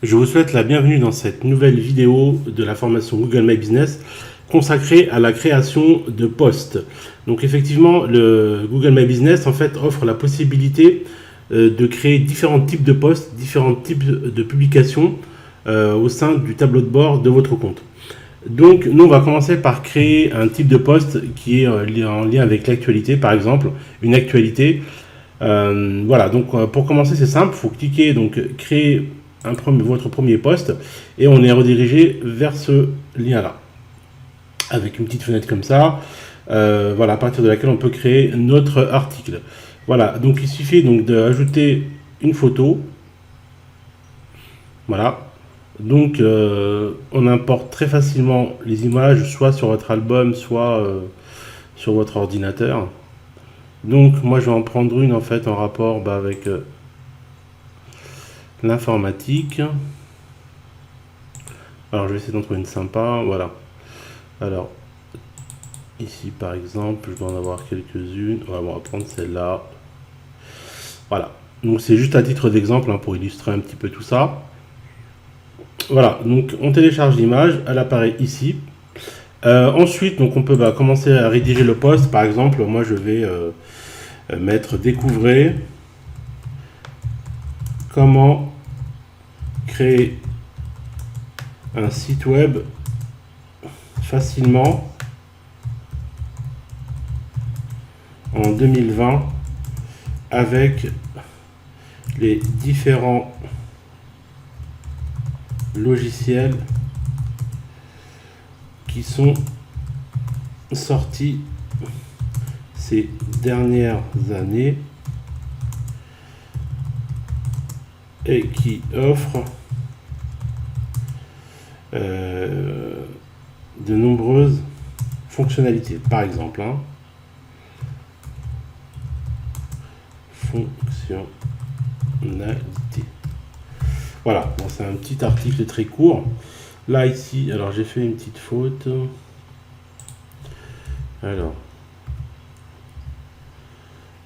Je vous souhaite la bienvenue dans cette nouvelle vidéo de la formation Google My Business consacrée à la création de posts. Donc effectivement, le Google My Business en fait offre la possibilité de créer différents types de posts, différents types de publications au sein du tableau de bord de votre compte. Donc nous on va commencer par créer un type de post qui est en lien avec l'actualité, par exemple une actualité. Voilà, donc pour commencer c'est simple, il faut cliquer donc créer votre premier post et on est redirigé vers ce lien là avec une petite fenêtre comme ça, voilà, à partir de laquelle on peut créer notre article. Voilà, donc il suffit donc d'ajouter une photo. Voilà, donc on importe très facilement les images soit sur votre album, soit sur votre ordinateur. Donc moi je vais en prendre une en fait en rapport avec l'informatique. Alors je vais essayer d'en trouver une sympa, voilà. Alors ici par exemple, je vais en avoir quelques-unes. On va prendre celle-là. Voilà. Donc c'est juste à titre d'exemple pour illustrer un petit peu tout ça. Voilà, donc on télécharge l'image, elle apparaît ici. Ensuite, donc on peut commencer à rédiger le post. Par exemple, moi je vais mettre découvrez comment créer un site web facilement en 2020 avec les différents logiciels qui sont sortis ces dernières années et qui offrent de nombreuses fonctionnalités. Par exemple, fonctionnalité. Voilà, bon, c'est un petit article très court. Là, ici, alors j'ai fait une petite faute. Alors,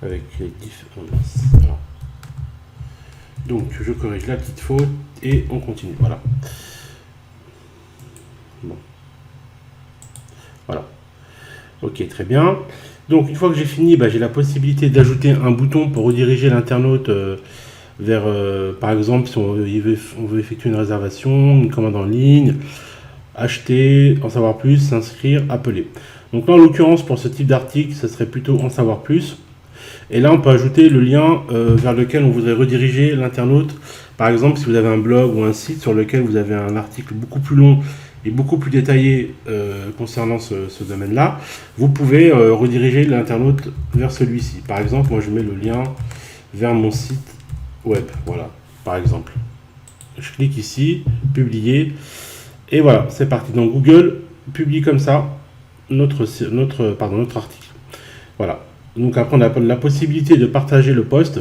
avec les différents. Donc, je corrige la petite faute et on continue. Voilà. Bon. Voilà. Ok, très bien. Donc, une fois que j'ai fini, j'ai la possibilité d'ajouter un bouton pour rediriger l'internaute vers, par exemple, si on veut effectuer une réservation, une commande en ligne, acheter, en savoir plus, s'inscrire, appeler. Donc là, en l'occurrence, pour ce type d'article, ça serait plutôt en savoir plus. Et là, on peut ajouter le lien vers lequel on voudrait rediriger l'internaute. Par exemple, si vous avez un blog ou un site sur lequel vous avez un article beaucoup plus long et beaucoup plus détaillé concernant ce domaine-là, vous pouvez rediriger l'internaute vers celui-ci. Par exemple, moi, je mets le lien vers mon site web. Voilà, par exemple. Je clique ici, publier. Et voilà, c'est parti. Donc Google publie comme ça notre article. Voilà. Donc après, on a la possibilité de partager le post.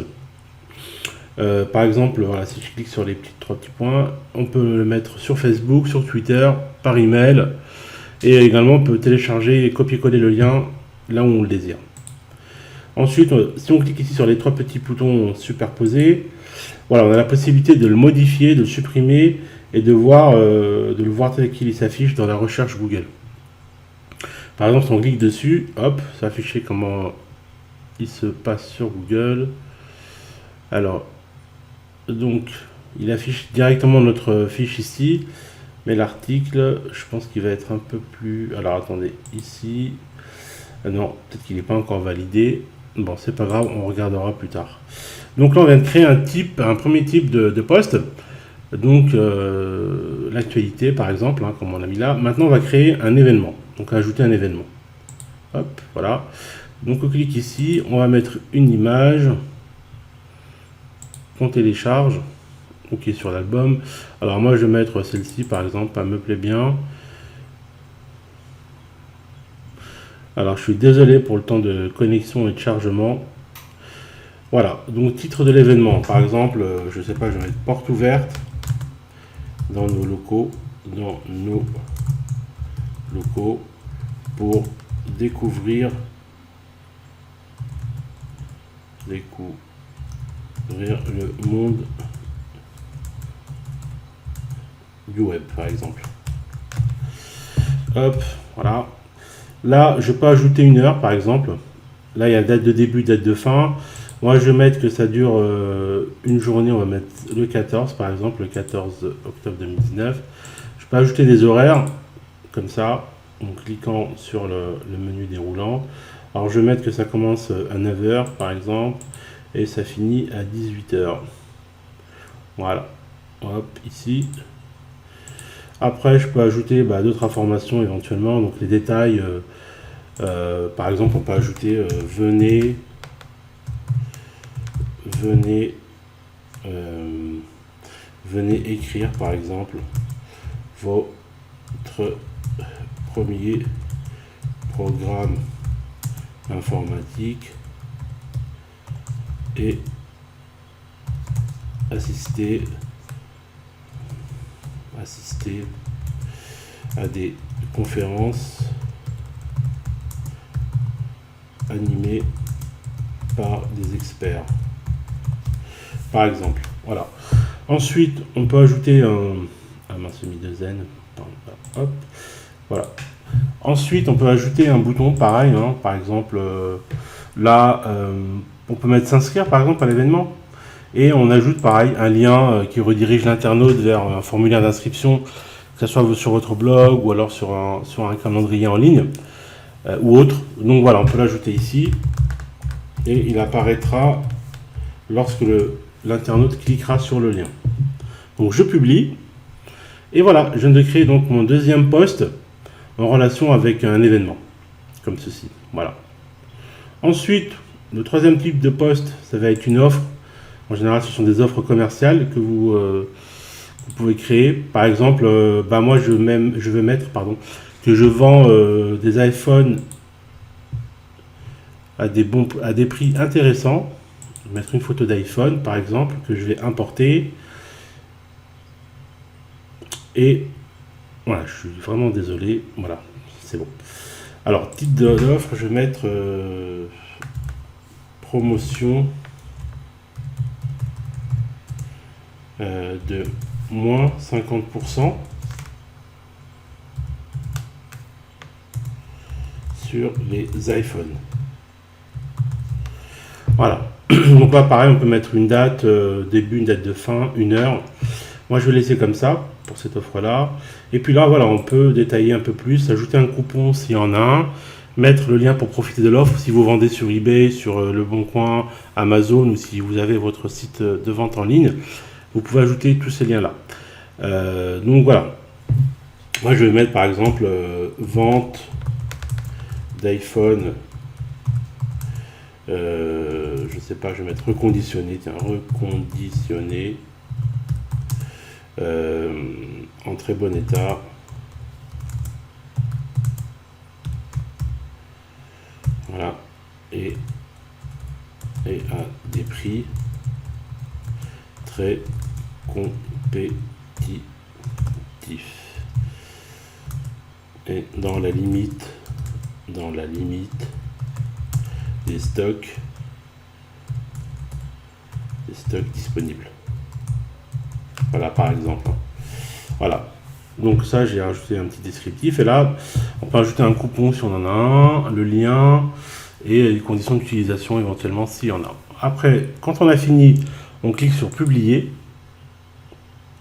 Par exemple, voilà, si je clique sur les trois petits points, on peut le mettre sur Facebook, sur Twitter, par email. Et également, on peut télécharger et copier-coller le lien là où on le désire. Ensuite, si on clique ici sur les trois petits boutons superposés, voilà, on a la possibilité de le modifier, de le supprimer et de le voir tel qu'il s'affiche dans la recherche Google. Par exemple, si on clique dessus, hop, ça va afficher comment il se passe sur Google. Alors, donc, il affiche directement notre fiche ici, mais l'article, je pense qu'il va être un peu plus... Alors, attendez, ici... non, peut-être qu'il n'est pas encore validé. Bon, c'est pas grave, on regardera plus tard. Donc là, on vient de créer un premier type de post. Donc, l'actualité, par exemple, comme on l'a mis là. Maintenant, on va créer un événement. Donc, ajouter un événement. Hop, voilà. Donc, on clique ici. On va mettre une image qu'on télécharge. Ok, sur l'album. Alors, moi, je vais mettre celle-ci, par exemple. Elle me plaît bien. Alors, je suis désolé pour le temps de connexion et de chargement. Voilà, donc titre de l'événement, par exemple, je sais pas, je vais mettre porte ouverte dans nos locaux, pour découvrir le monde du web, par exemple. Hop, voilà. Là, je peux ajouter une heure, par exemple. Là, il y a date de début, date de fin. Moi, je vais mettre que ça dure une journée. On va mettre le 14, par exemple, le 14 octobre 2019. Je peux ajouter des horaires, comme ça, en cliquant sur le menu déroulant. Alors, je vais mettre que ça commence à 9 h, par exemple, et ça finit à 18 h. Voilà. Hop, ici. Après, je peux ajouter d'autres informations éventuellement, donc les détails. Par exemple, on peut ajouter venez écrire, par exemple, votre premier programme informatique et assister à des conférences animées par des experts, par exemple. Voilà. Ensuite, on peut ajouter hop, voilà. Ensuite, on peut ajouter un bouton pareil, hein, par exemple, là, on peut mettre s'inscrire, par exemple, à l'événement. Et on ajoute, pareil, un lien qui redirige l'internaute vers un formulaire d'inscription, que ce soit sur votre blog ou alors sur un calendrier en ligne ou autre. Donc voilà, on peut l'ajouter ici. Et il apparaîtra lorsque l'internaute cliquera sur le lien. Donc je publie. Et voilà, je viens de créer donc mon deuxième post en relation avec un événement. Comme ceci. Voilà. Ensuite, le troisième type de post, ça va être une offre. En général, ce sont des offres commerciales que vous pouvez créer. Par exemple, moi, je vais mettre que je vends des iPhones à des prix intéressants. Je vais mettre une photo d'iPhone, par exemple, que je vais importer. Et voilà, je suis vraiment désolé. Voilà, c'est bon. Alors, titre de l'offre, je vais mettre promotion de moins 50% sur les iPhones. Voilà. Donc là, pareil, on peut mettre une date début, une date de fin, une heure. Moi, je vais laisser comme ça pour cette offre-là. Et puis là, voilà, on peut détailler un peu plus, ajouter un coupon s'il y en a un, mettre le lien pour profiter de l'offre si vous vendez sur eBay, sur Le Bon Coin, Amazon ou si vous avez votre site de vente en ligne. Vous pouvez ajouter tous ces liens-là. Donc voilà. Moi, je vais mettre par exemple vente d'iPhone. Je sais pas, je vais mettre reconditionné. Tiens, reconditionné. En très bon état. Voilà. Et à des prix très compétitif et dans la limite des stocks disponibles. Voilà, par exemple. Voilà. Donc ça, j'ai ajouté un petit descriptif et là, on peut ajouter un coupon si on en a un, le lien et les conditions d'utilisation éventuellement s'il y en a. Après, quand on a fini, on clique sur publier.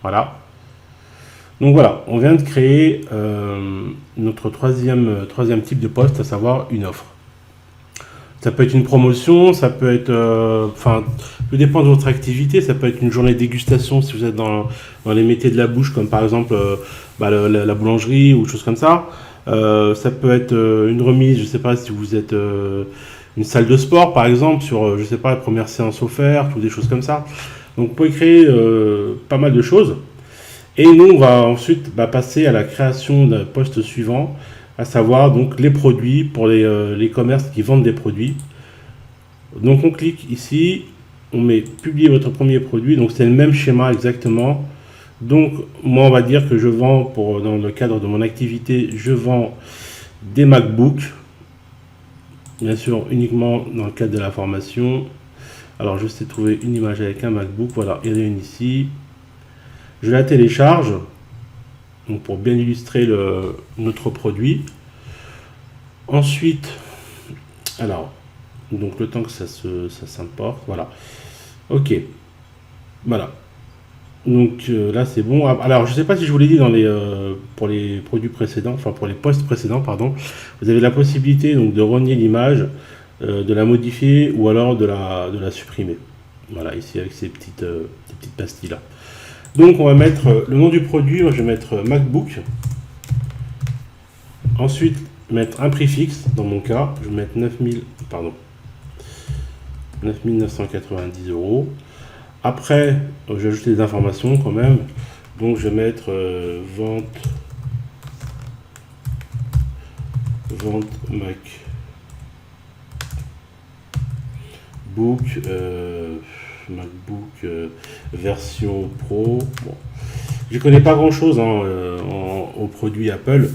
Voilà. Donc voilà, on vient de créer notre troisième type de poste, à savoir une offre. Ça peut être une promotion, ça peut être, tout dépend de votre activité. Ça peut être une journée de dégustation si vous êtes dans les métiers de la bouche, comme par exemple la boulangerie ou choses comme ça. Ça peut être une remise, je ne sais pas si vous êtes une salle de sport par exemple, sur, je sais pas, la première séance offerte ou des choses comme ça. Donc vous pouvez créer pas mal de choses. Et nous, on va ensuite passer à la création d'un poste suivant, à savoir donc les produits pour les commerces qui vendent des produits. Donc on clique ici, on met publier votre premier produit, donc c'est le même schéma exactement. Donc moi on va dire que je vends, dans le cadre de mon activité, je vends des MacBooks, bien sûr uniquement dans le cadre de la formation. Alors je sais trouver une image avec un MacBook, voilà, il y en a une ici. Je la télécharge. donc pour bien illustrer notre produit. Ensuite, alors, donc le temps que ça s'importe, voilà. Ok, voilà. Donc là c'est bon. Alors je sais pas si je vous l'ai dit pour les produits précédents, enfin pour les posts précédents, pardon. Vous avez la possibilité donc de renier l'image, de la modifier ou alors de la supprimer. Voilà, ici avec ces petites pastilles là. Donc on va mettre le nom du produit, moi je vais mettre MacBook. Ensuite mettre un prix fixe, dans mon cas, je vais mettre 9 990 €. Après, je vais ajouter des informations quand même. Donc je vais mettre vente MacBook version Pro. Bon. Je connais pas grand chose aux produits Apple,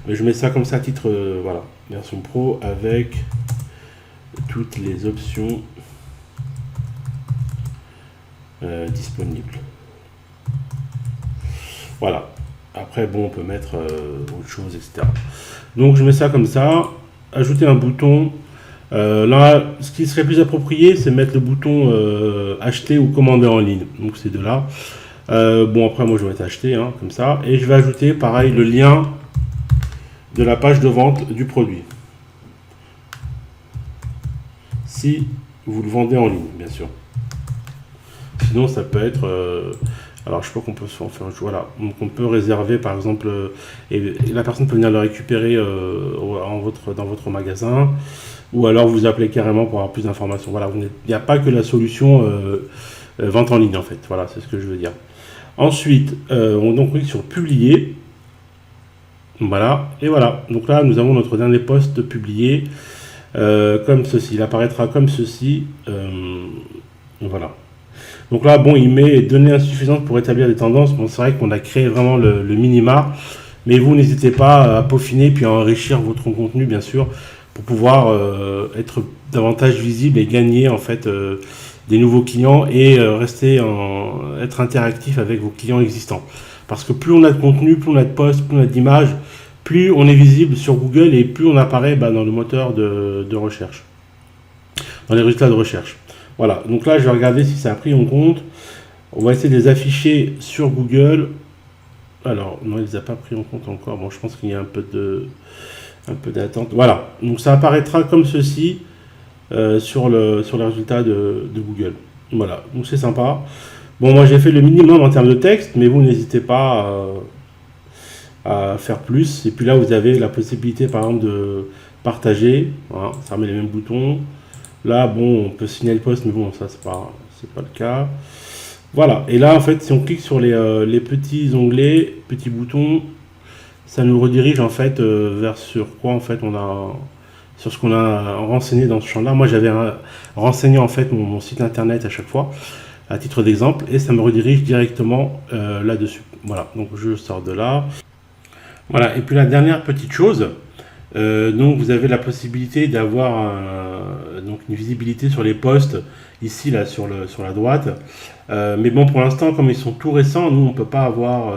mais je mets ça comme ça à titre voilà, version Pro avec toutes les options disponibles. Voilà. Après, bon, on peut mettre autre chose, etc. Donc, je mets ça comme ça. Ajouter un bouton. Là, ce qui serait plus approprié, c'est mettre le bouton acheter ou commander en ligne. Donc, ces deux-là. Bon, après, moi, je vais mettre acheter, hein, comme ça. Et je vais ajouter, pareil, le lien de la page de vente du produit. Si vous le vendez en ligne, bien sûr. Sinon, ça peut être... alors, je sais pas qu'on peut en faire... Voilà. Donc, on peut réserver, par exemple... et la personne peut venir le récupérer dans votre magasin. Ou alors, vous appelez carrément pour avoir plus d'informations. Voilà. Il n'y a pas que la solution vente en ligne, en fait. Voilà, c'est ce que je veux dire. Ensuite, on clique sur publier. Voilà. Et voilà. Donc là, nous avons notre dernier post publié. Comme ceci. Il apparaîtra comme ceci. Voilà. Donc là, bon, il met données insuffisantes pour établir des tendances. Bon, c'est vrai qu'on a créé vraiment le minima. Mais vous, n'hésitez pas à peaufiner puis à enrichir votre contenu, bien sûr, pour pouvoir être davantage visible et gagner, en fait, des nouveaux clients et être interactif avec vos clients existants. Parce que plus on a de contenu, plus on a de posts, plus on a d'images, plus on est visible sur Google et plus on apparaît dans le moteur de recherche, dans les résultats de recherche. Voilà, donc là je vais regarder si ça a pris en compte. On va essayer de les afficher sur Google. Alors, non, il ne les a pas pris en compte encore. Bon, je pense qu'il y a un peu d'attente. Voilà, donc ça apparaîtra comme ceci sur les résultats de Google. Voilà, donc c'est sympa. Bon, moi j'ai fait le minimum en termes de texte, mais vous n'hésitez pas à faire plus. Et puis là, vous avez la possibilité, par exemple, de partager. Voilà, ça remet les mêmes boutons. Là, bon, on peut signer le post, mais bon, ça, c'est pas le cas. Voilà. Et là, en fait, si on clique sur les petits onglets, petits boutons, ça nous redirige, en fait, vers sur quoi, en fait, sur ce qu'on a renseigné dans ce champ-là. Moi, j'avais renseigné, en fait, mon site internet à chaque fois, à titre d'exemple, et ça me redirige directement là-dessus. Voilà. Donc, je sors de là. Voilà. Et puis, la dernière petite chose, donc vous avez la possibilité d'avoir donc une visibilité sur les posts ici là sur la droite, mais bon, pour l'instant, comme ils sont tout récents, nous on peut pas avoir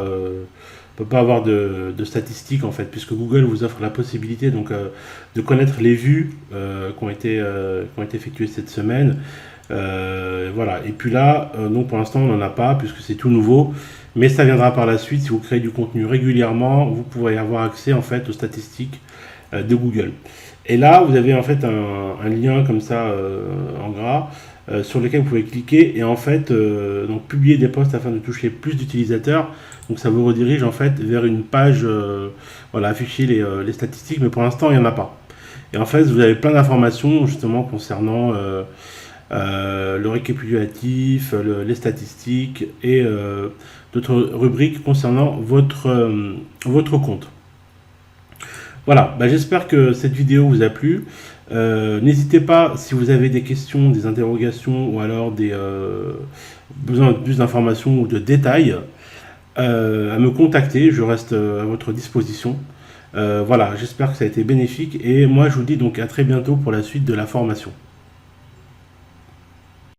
de statistiques, en fait, puisque Google vous offre la possibilité donc de connaître les vues qui ont été effectuées cette semaine. Voilà. Et puis là, donc pour l'instant on n'en a pas puisque c'est tout nouveau, mais ça viendra par la suite. Si vous créez du contenu régulièrement, vous pourrez avoir accès, en fait, aux statistiques de Google. Et là, vous avez, en fait, un lien comme ça en gras sur lequel vous pouvez cliquer et, en fait, donc publier des posts afin de toucher plus d'utilisateurs. Donc ça vous redirige, en fait, vers une page, voilà, afficher les statistiques, mais pour l'instant il n'y en a pas. Et en fait, vous avez plein d'informations justement concernant le récapitulatif, les statistiques et d'autres rubriques concernant votre compte. Voilà, j'espère que cette vidéo vous a plu. N'hésitez pas, si vous avez des questions, des interrogations ou alors besoin de plus d'informations ou de détails, à me contacter. Je reste à votre disposition. Voilà, j'espère que ça a été bénéfique et moi je vous dis donc à très bientôt pour la suite de la formation.